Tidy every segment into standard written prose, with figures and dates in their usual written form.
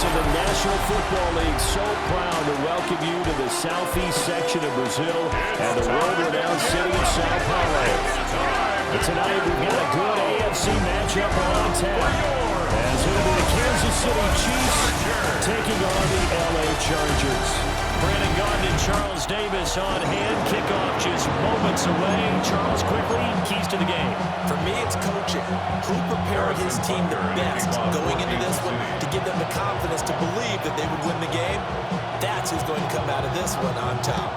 fans of the National Football League, so proud to welcome you to the southeast section of Brazil and the world-renowned city of Sao Paulo. But tonight we've got a good AFC matchup on tap, as it'll be the Kansas City Chiefs taking on the LA Chargers. Brandon Gaudin and Charles Davis on hand. Kickoff just moments away. Charles, quickly, keys to the game. For me, it's coaching. Who prepared his team the best going into this one to give them the confidence to believe that they would win the game? That's who's going to come out of this one on top.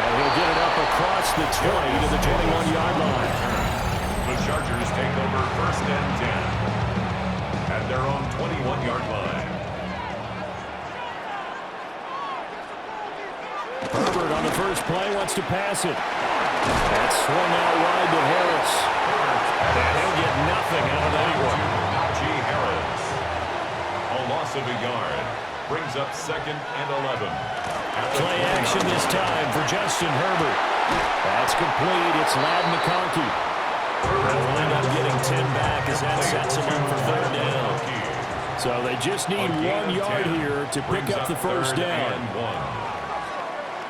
And he'll get it up across the 20 to the 21-yard line. The Chargers take over 1st and 10 at their own 21-yard line. Herbert on the first play wants to pass it. That's swung out wide to Harris. And he'll get nothing out of that one. Najee Harris. A loss of a yard. Brings up 2nd and 11. Play action this time for Justin Herbert. That's complete. It's Ladd McConkey. They'll end up getting 10 back as that sets them up for 3rd down. So they just need 1 yard here to pick up the first down.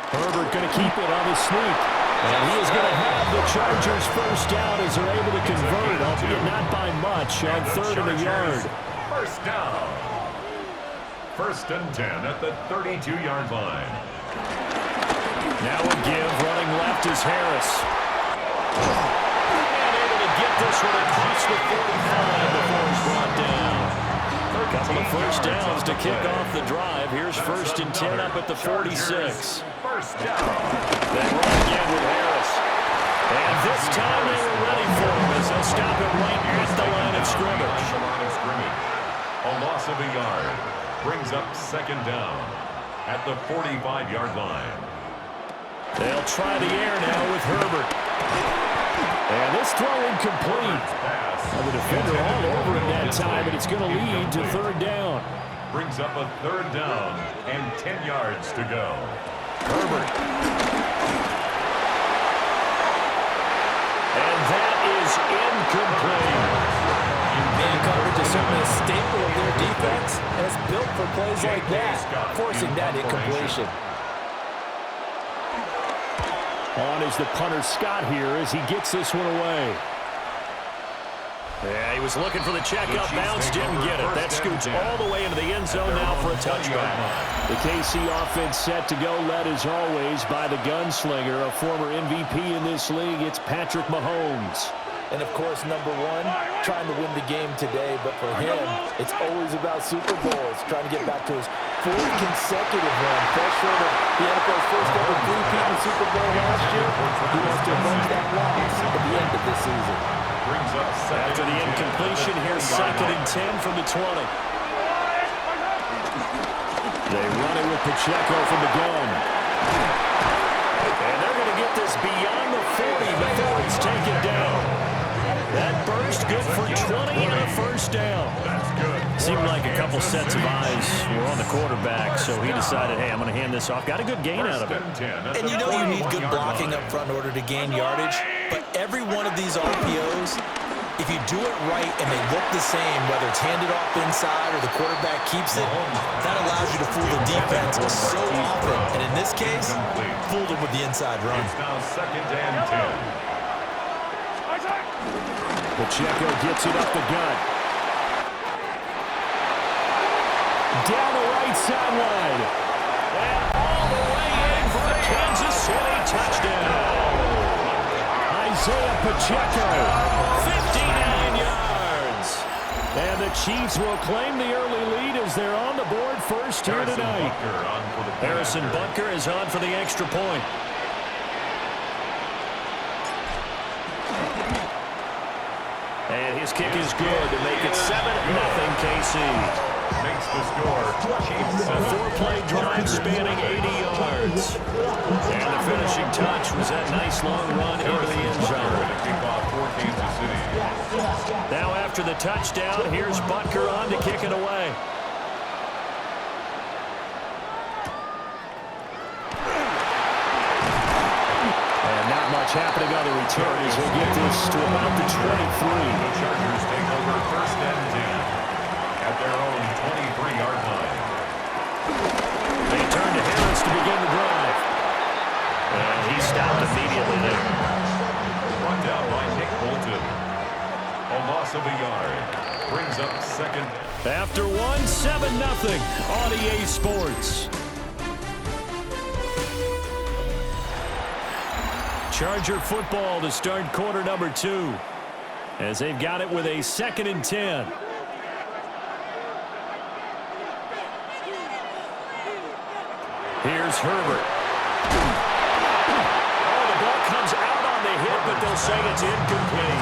Herbert going to keep it on his sneak. And he is going to have the Chargers first down as they're able to convert, albeit not by much, on 3rd and a yard. First down. 1st and 10 at the 32-yard line. Now a give, running left is Harris. And able to get this one across the 45 before he's brought down. A couple of first downs to kick off the drive. Here's 1st and 10 up at the 46. First down. Then run again with Harris. And this time they were ready for him as they'll stop him right at the line of scrimmage. A loss of a yard. Brings up 2nd down at the 45-yard line. They'll try the air now with Herbert. And this throw incomplete. Well, the defender all over him that time, and it's going to lead to 3rd down. Brings up a 3rd down and 10 yards to go. Herbert. And that is incomplete. Man coverage is certainly a staple of their defense, and it's built for plays like that, forcing that incompletion. On is the punter Scott here as he gets this one away. Yeah, he was looking for the check up bounce, didn't get it. That scoots all the way into the end zone now for a touchback. The KC offense set to go, led as always by the gunslinger, a former MVP in this league. It's Patrick Mahomes. And, of course, number one, trying to win the game today. But for him, it's always about Super Bowls, trying to get back to his 4th consecutive run. Fell short of the NFL's first ever three-peat in the Super Bowl last year. He wants to avenge that loss at the end of this season. After the incompletion, here's 2nd and 10 from the 20. They run it with Pacheco from the gun. And they're going to get this beyond the 40 before it's taken down. That burst good for 20 and a first down. That's good. Seemed like a couple sets of eyes were on the quarterback, so he decided, hey, I'm going to hand this off. Got a good gain out of it. And you know you need good blocking up front in order to gain yardage, but every one of these RPOs, if you do it right and they look the same, whether it's handed off inside or the quarterback keeps it, that allows you to fool the defense so often. And in this case, fooled them with the inside run. It's now 2nd and 10. Pacheco gets it up the gut. Down the right sideline. And all the way in for a Kansas City touchdown. Isaiah Pacheco, 59 yards. And the Chiefs will claim the early lead as they're on the board first here tonight. Harrison Butker is on for the extra point. And his kick is good to make it 7-0 KC. Makes the score. A 4-play drive spanning 80 yards. And the finishing touch was that nice long run into the end zone. Kickoff for Kansas City. Now after the touchdown, here's Butker on to kick it away. And not much much happening on the return as we'll get this to about the 23. The Chargers take over 1st and 10 at their own 23-yard line. They turn to Harris to begin the drive. And he stopped immediately there. Run down by Nick Bolton. A loss of a yard. Brings up 2nd. After 1, 7-0 on EA Sports. Charger football to start quarter number 2. As they've got it with a 2nd and 10. Here's Herbert. Oh, the ball comes out on the hit, but they'll say it's incomplete.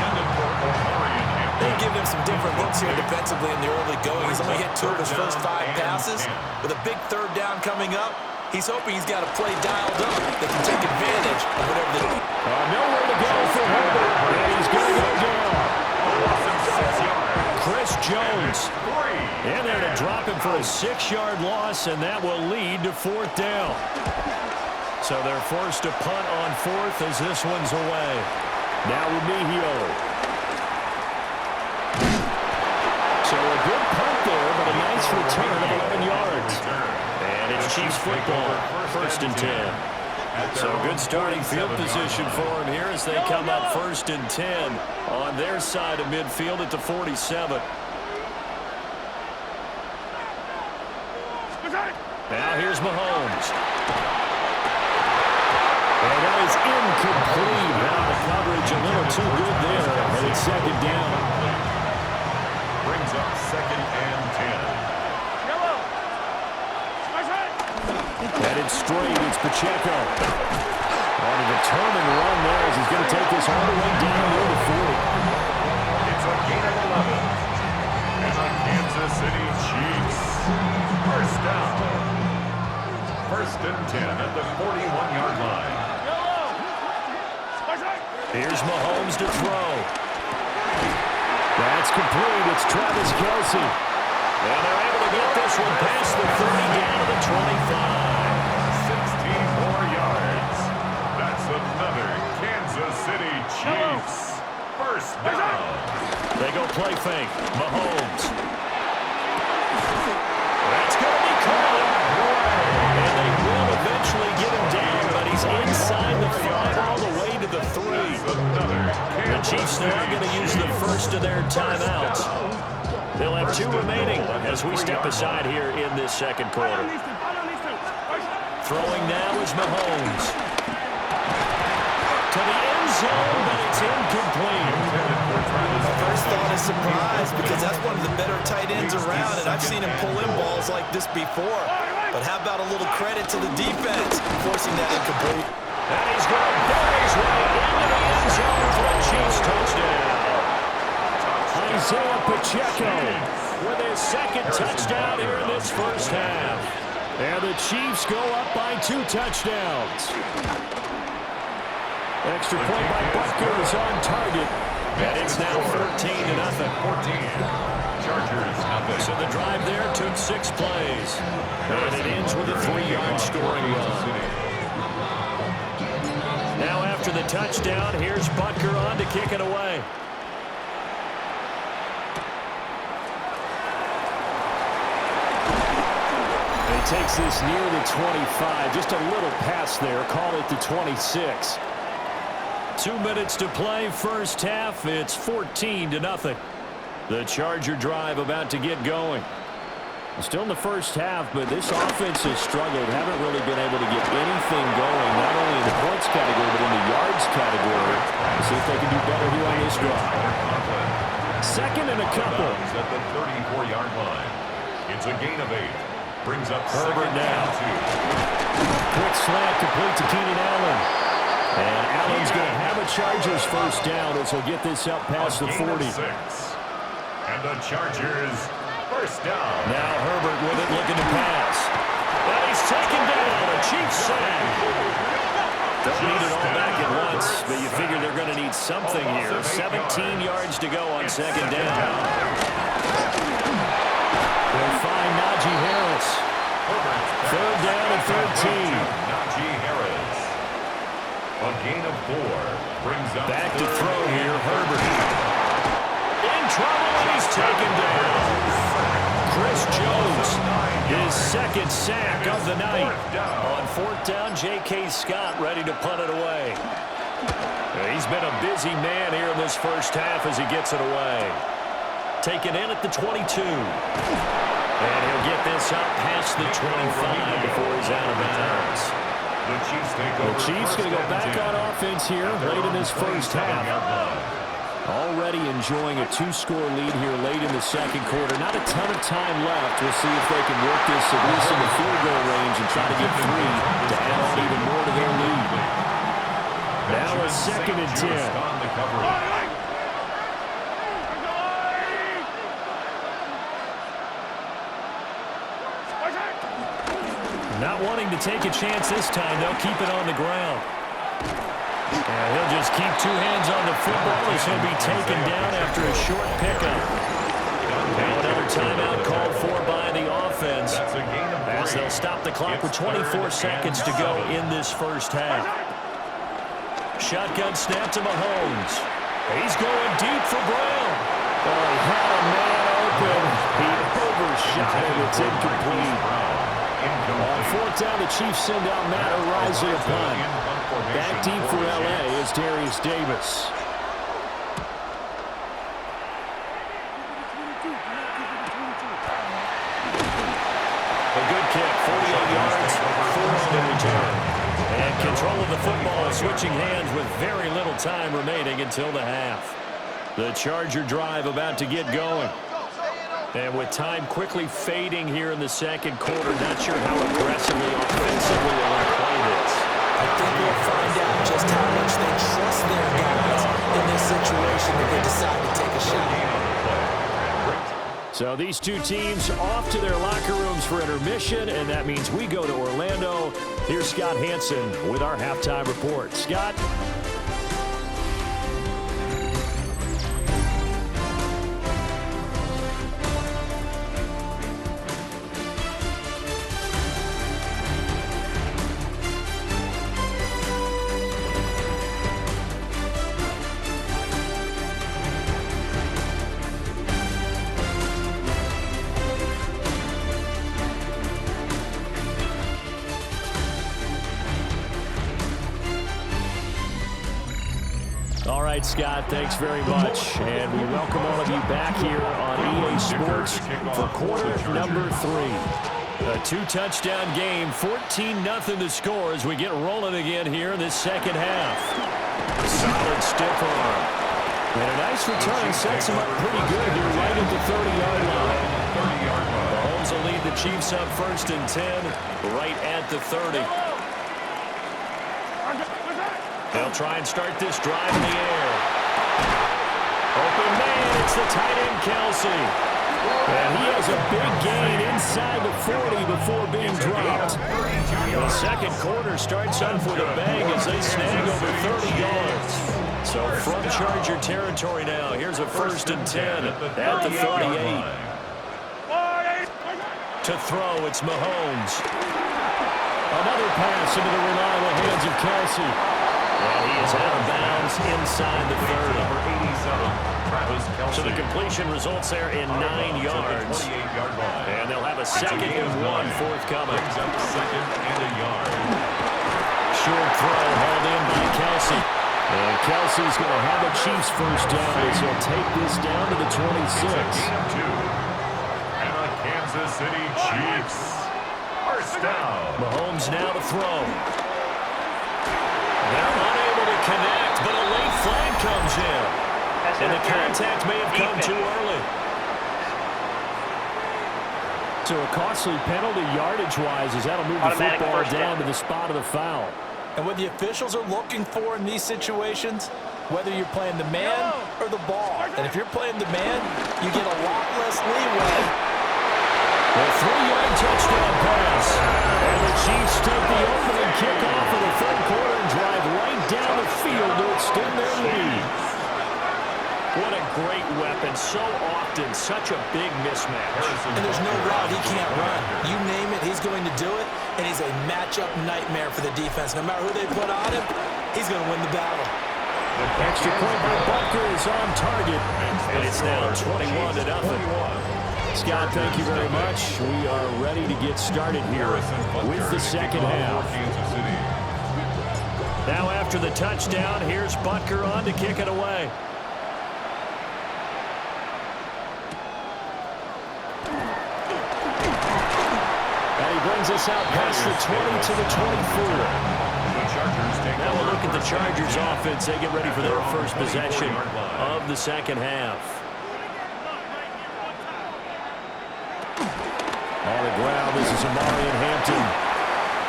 They've given him some different looks here defensively in the early going. He's only hit 2 of his first 5 passes. With a big 3rd down coming up, he's hoping he's got a play dialed up that can take advantage of whatever the... Nowhere to go for Herbert, and he's going to go down. Chris Jones in there to drop him for a 6-yard loss, and that will lead to 4th down. So they're forced to punt on 4th as this one's away. Now Remigio. So a good punt there, but a nice return of 11 yards. And it's Chiefs football, 1st and 10. So good starting field position for him here as they come up 1st and 10 on their side of midfield at the 47. Now here's Mahomes. And that is incomplete. Now the coverage a little too good there. And it's 2nd down. Brings up 2nd and 10. Headed straight, it's Pacheco. On a determined run there as he's going to take this all the way down near the 40. It's a gain of 11. And the Kansas City Chiefs. 1st down. 1st and 10 at the 41-yard line. Here's Mahomes to throw. That's complete. It's Travis Kelce. And they're able to get this one past the 30 down to the 25. 16 more yards. That's another Kansas City Chiefs. 1st down. They go play fake. Mahomes. That's going to be caught. And they will eventually get him down, but he's inside the 5 all the way to the 3. The Chiefs now going to use the first of their timeouts. They'll have 2 remaining as we step aside here in this 2nd quarter. Throwing now is Mahomes. To the end zone, but it's incomplete. My first thought is surprise because that's one of the better tight ends around, and I've seen him pull in balls like this before. But how about a little credit to the defense forcing that incomplete? And he's going to bury his way into the end zone for a Chiefs touchdown. Isaiah Pacheco with his 2nd touchdown here in this 1st half. And the Chiefs go up by 2 touchdowns. Extra point by Butker is on target. And it's now 14-0. 14. Chargers nothing. So the drive there took 6 plays. And it ends with a 3-yard scoring run. Now after the touchdown, here's Butker on to kick it away. He takes this near the 25. Just a little pass there. Call it the 26. 2 minutes to play, 1st half. It's 14-0. The Charger drive about to get going. Still in the 1st half, but this offense has struggled. Haven't really been able to get anything going, not only in the points category, but in the yards category. Let's see if they can do better here on this drive. 2nd and a couple. At the 34-yard line. It's a gain of 8. Brings up Herbert now. Quick slant complete to Keenan Allen. And Allen's going to have a Chargers 1st down as he'll get this up past the 40. And the Chargers 1st down. Now Herbert with it, looking to pass. And he's taken down. A Chiefs sack. Don't need it all back at once, but you figure they're going to need something here. 17 yards to go on 2nd down. They'll find Najee Harris. 3rd down and 13. Najee Harris. A A gain of 4 brings up back to throw here, Herbert. In trouble, and he's taken down. Chris Jones, his second sack of the night. On 4th down, J.K. Scott ready to punt it away. He's been a busy man here in this first half as he gets it away. Taken in at the 22. And he'll get this up past the 25 before he's out of bounds. The Chiefs going to go back on offense here late in this first half. Already enjoying a 2-score lead here late in the second quarter. Not a ton of time left. We'll see if they can work this at least in the field goal range and try to get 3 to add on even more to their lead. Now a 2nd and 10. Not wanting to take a chance this time, they'll keep it on the ground. And he'll just keep 2 hands on the football as he'll be taken down after a short pickup. Now another timeout called for by the offense as they'll stop the clock with 24 seconds to go in this first half. Shotgun snap to Mahomes. He's going deep for Brown. Oh, he had a man open. He overshot it. It's incomplete. On 4th down, the Chiefs send out Matt Araiza to punt. Back deep for L.A. is Darius Davis. A good kick, 48 yards, 4 on the return. And control of the football switching hands with very little time remaining until the half. The Charger drive about to get going. And with time quickly fading here in the second quarter, not sure how aggressively, offensively they want to play this. I think we'll find out just how much they trust their guys in this situation if they decide to take a shot. So these two teams off to their locker rooms for intermission, and that means we go to Orlando. Here's Scott Hansen with our halftime report. Scott? All right, Scott, thanks very much. And we welcome all of you back here on EA Sports for quarter number 3. A 2-touchdown game, 14-0 the score as we get rolling again here in this second half. Solid stiff arm. And a nice return sets him up pretty good here right at the 30-yard line. Mahomes will lead the Chiefs up 1st and 10 right at the 30. They'll try and start this drive in the air. Open man, it's the tight end, Kelsey. And he has a big gain inside the 40 before being dropped. The second quarter starts off with a bang as they snag over 30 yards. So from Charger territory now, here's a 1st and 10 at the 38. To throw, it's Mahomes. Another pass into the reliable hands of Kelsey. And he is out of bounds inside the 30. So the completion results there in 9 yards. And they'll have a 2nd and 1 forthcoming. Short throw hauled in by Kelsey. And Kelsey's going to have a Chiefs first down as he'll take this down to the 26. And the Kansas City Chiefs. First down. Mahomes now to throw. They're unable to connect, but a late flag comes in. And the contact may have come too early. So a costly penalty yardage-wise as that'll move the football down to the spot of the foul. And what the officials are looking for in these situations, whether you're playing the man or the ball. And if you're playing the man, you get a lot less leeway. A 3-yard touchdown pass. And the Chiefs take the opening kickoff of the third quarter and drive right down the field to extend their lead. What a great weapon. So often, such a big mismatch. And there's no route he can't run. You name it, he's going to do it, and he's a matchup nightmare for the defense. No matter who they put on him, he's going to win the battle. Extra point by Butker is on target, and it's now 21-0. Scott, thank you very much. We are ready to get started here with the second half. Now after the touchdown, here's Butker on to kick it away. And he brings us out past the 20 to the 24. Now we'll look at the Chargers offense. They get ready for their first possession of the second half. On the ground, this is Amari Hampton.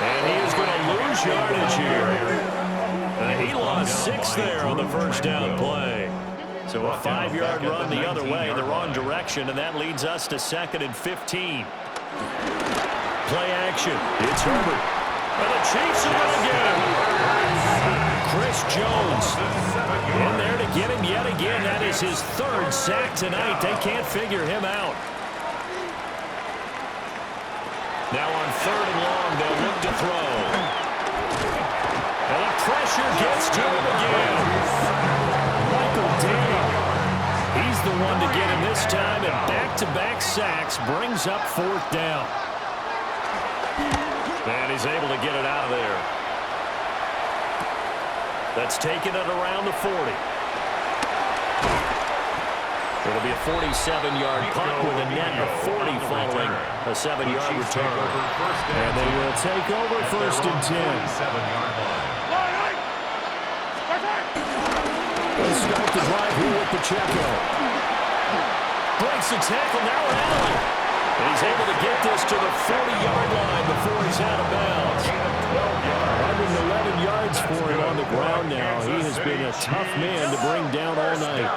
And he is going to lose yardage here. He lost 6 there on the first down play. So a 5-yard run the other way, the wrong direction, and that leads us to 2nd and 15. Play action. It's Herbert. And the Chiefs are going to get him. Chris Jones in there to get him yet again. That is his 3rd sack tonight. They can't figure him out. Now on 3rd and long, they'll look to throw. And the pressure gets to him again. Michael Daniel. He's the one to get him this time, and back-to-back sacks brings up 4th down. And he's able to get it out of there. That's taking it around the 40. It'll be a 47-yard punt with a net of 40 following a 7-yard return. And they will take over 1st and 10. Let's start the drive here with Pacheco. Breaks the tackle, now Allen. And he's able to get this to the 40-yard line before he's out of bounds. 111 yards for him on the ground now. He has been a tough man to bring down all night.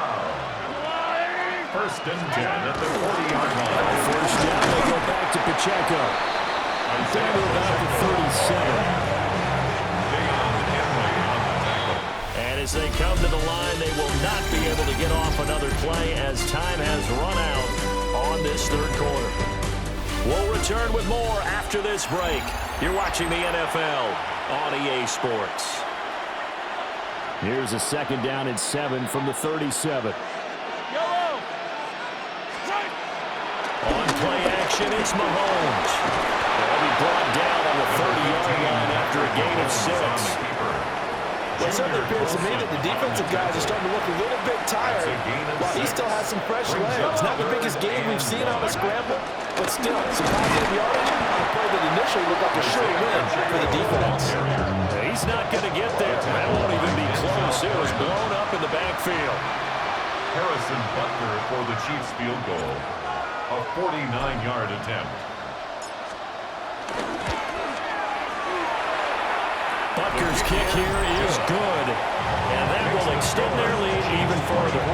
1st and 10 at the 40-yard line. First down, they go back to Pacheco. Down to about the 37. And as they come to the line, they will not be able to get off another play as time has run out on this 3rd quarter. We'll return with more after this break. You're watching the NFL on EA Sports. Here's a 2nd down and 7 from the 37. On play action, it's Mahomes. They'll be brought down on the 30-yard line after a gain of 6. Well, it certainly appears to me that the defensive guys are starting to look a little bit tired while he still has some fresh legs. Not the biggest game we've seen on a scramble, but still some positive yardage on a play that initially looked like a sure win for the defense. He's not going to get there. That won't even be close. It was blown up in the backfield. Harrison Butker for the Chiefs field goal. A 49-yard attempt. Butker's kick here is good, and that will extend their lead even further.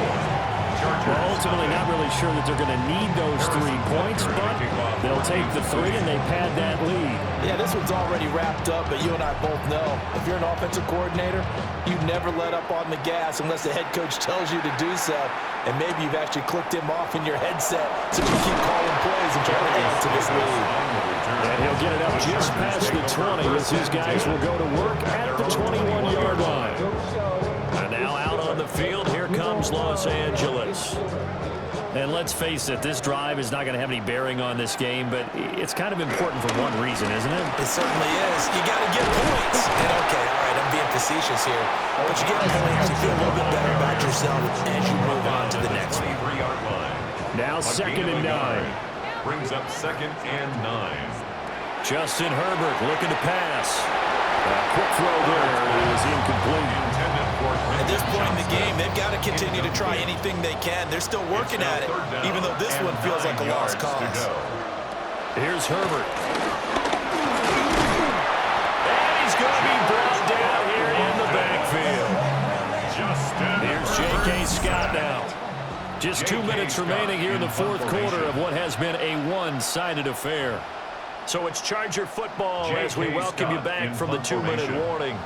We're ultimately not really sure that they're going to need those 3 points, but they'll take the 3 and they pad that lead. Yeah, this one's already wrapped up, but you and I both know if you're an offensive coordinator, you never let up on the gas unless the head coach tells you to do so. And maybe you've actually clicked him off in your headset so you keep calling plays and trying to add to this lead. And he'll get it up just past the 20 as his guys will go to work at the 21-yard line. And now out on the field, here comes Los Angeles. And let's face it, this drive is not going to have any bearing on this game, but it's kind of important for one reason, isn't it? It certainly is. You got to get points. And okay, all right, I'm being facetious here, but you get points, you feel a little bit better about yourself as you move on to the next one. Now 2nd and 9. Brings up 2nd and 9. Justin Herbert looking to pass. A quick throw there is incomplete. At this point in the game, they've got to continue to try anything they can. They're still working at it, even though this one feels like a lost cause. Here's Herbert. And he's going to be brought down here in the backfield. Here's J.K. Scott now. Just 2 minutes remaining here in the 4th quarter of what has been a one-sided affair. So it's Charger football as we welcome you back from the 2-minute warning.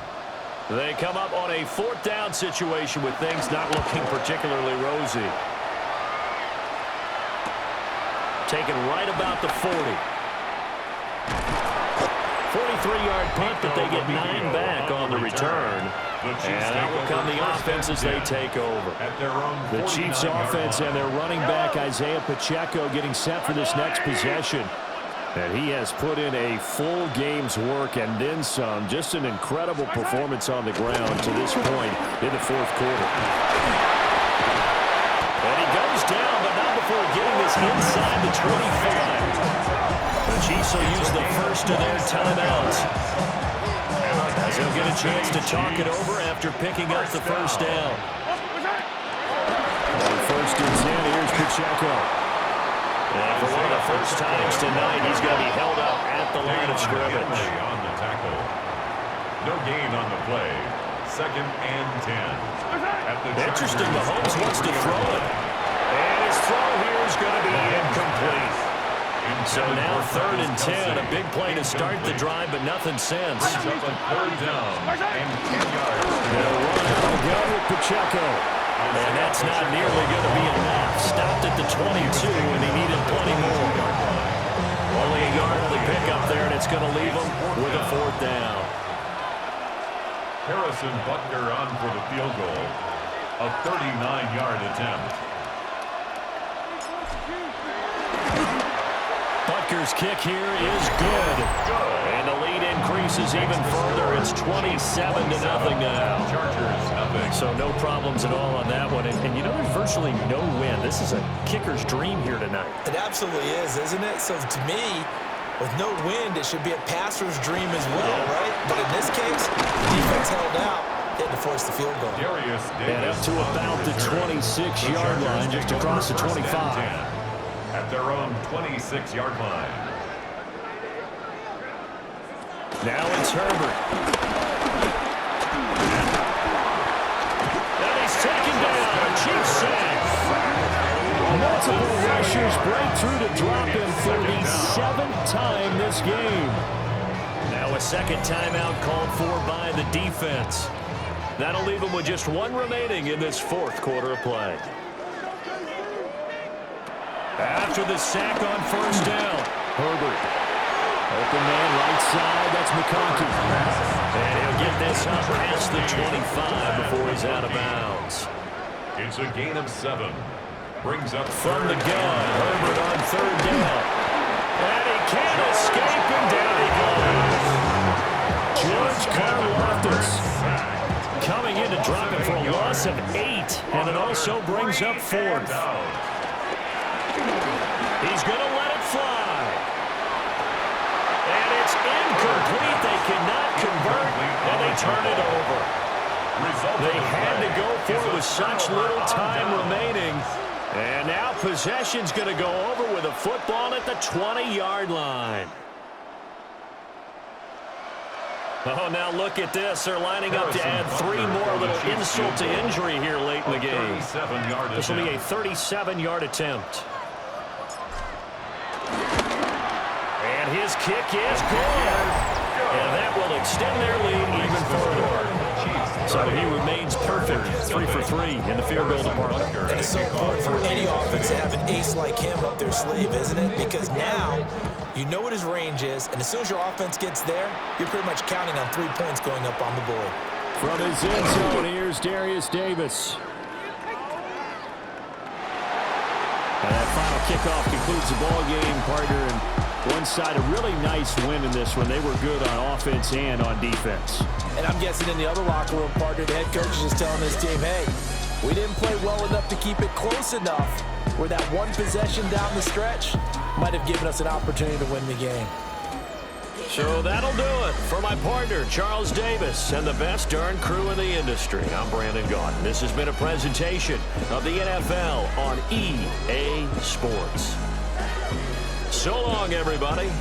They come up on a 4th down situation with things not looking particularly rosy. taken right about the 40. 43-yard punt, but they get 9 back on the return. And that will come the offense as they take over. The Chiefs offense and their running back Isaiah Pacheco getting set for this next possession. And he has put in a full game's work and then some. Just an incredible performance on the ground to this point in the fourth quarter. And he goes down, but not before getting this inside the 25. The Chiefs will use the first of their timeouts, as they'll get a chance to talk it over after picking up the first down. First and 10, here's Pacheco. And for one of the first times tonight, he's going to be held up at the line of scrimmage. On the tackle. No gain on the play. Second and 10. Interesting, Mahomes wants to throw it. And his throw here is going to be incomplete. So now third and 10, a big play to start the drive, but nothing since. Third down and 10 yards. They'll run out again with Pacheco. And that's not nearly going to be enough. Stopped at the 22, and he needed plenty more. Only a yard on the pickup there, and it's going to leave him with a fourth down. Harrison Butker on for the field goal. A 39-yard attempt. Butker's kick here is good. And the lead increases even further. It's 27-0 now. Chargers, nothing. So no problems at all on that one. And you know, there's virtually no win. This is a kicker's dream here tonight. It absolutely is, isn't it? So to me, with no wind, it should be a passer's dream as well, right? But in this case, the defense held out. They had to force the field goal. And up to about the 26-yard line, just across the 25. At their own 26-yard line. Now it's Herbert. And he's taken down. A Chief sack. Multiple rushers break through to drop him for the 7th time this game. Now a second timeout called for by the defense. That'll leave him with just one remaining in this fourth quarter of play. After the sack on first down, Herbert. Open man right side, that's McConkey. And he'll get this up past the 25 before he's out of bounds. It's a gain of 7. Brings up from the gun, Herbert on third down. And he can't escape, and down he goes. George Karlaftis coming in to drop it for a loss of 8. And it also brings up fourth. He's going to let it fly. And it's incomplete. They cannot convert, and they turn it over. They had to go for it with such little time remaining. And now possession's going to go over with a football at the 20-yard line. Oh, now look at this. They're lining up to add 3 more, little insult to injury here late in the game. This will be a 37-yard attempt. And his kick is good. And that will extend their lead even further. So he remains perfect, 3 for 3 in the field goal department. And it's so important for any offense to have an ace like him up their sleeve, isn't it? Because now you know what his range is, and as soon as your offense gets there, you're pretty much counting on 3 points going up on the board. From his end zone, here's Darius Davis. And that final kickoff concludes the ball game, partner. And one side, a really nice win in this one. They were good on offense and on defense. And I'm guessing in the other locker room, partner, the head coach is just telling his team, hey, we didn't play well enough to keep it close enough where that one possession down the stretch might have given us an opportunity to win the game. So that'll do it for my partner, Charles Davis, and the best darn crew in the industry. I'm Brandon Gaudin. This has been a presentation of the NFL on EA Sports. So long, everybody.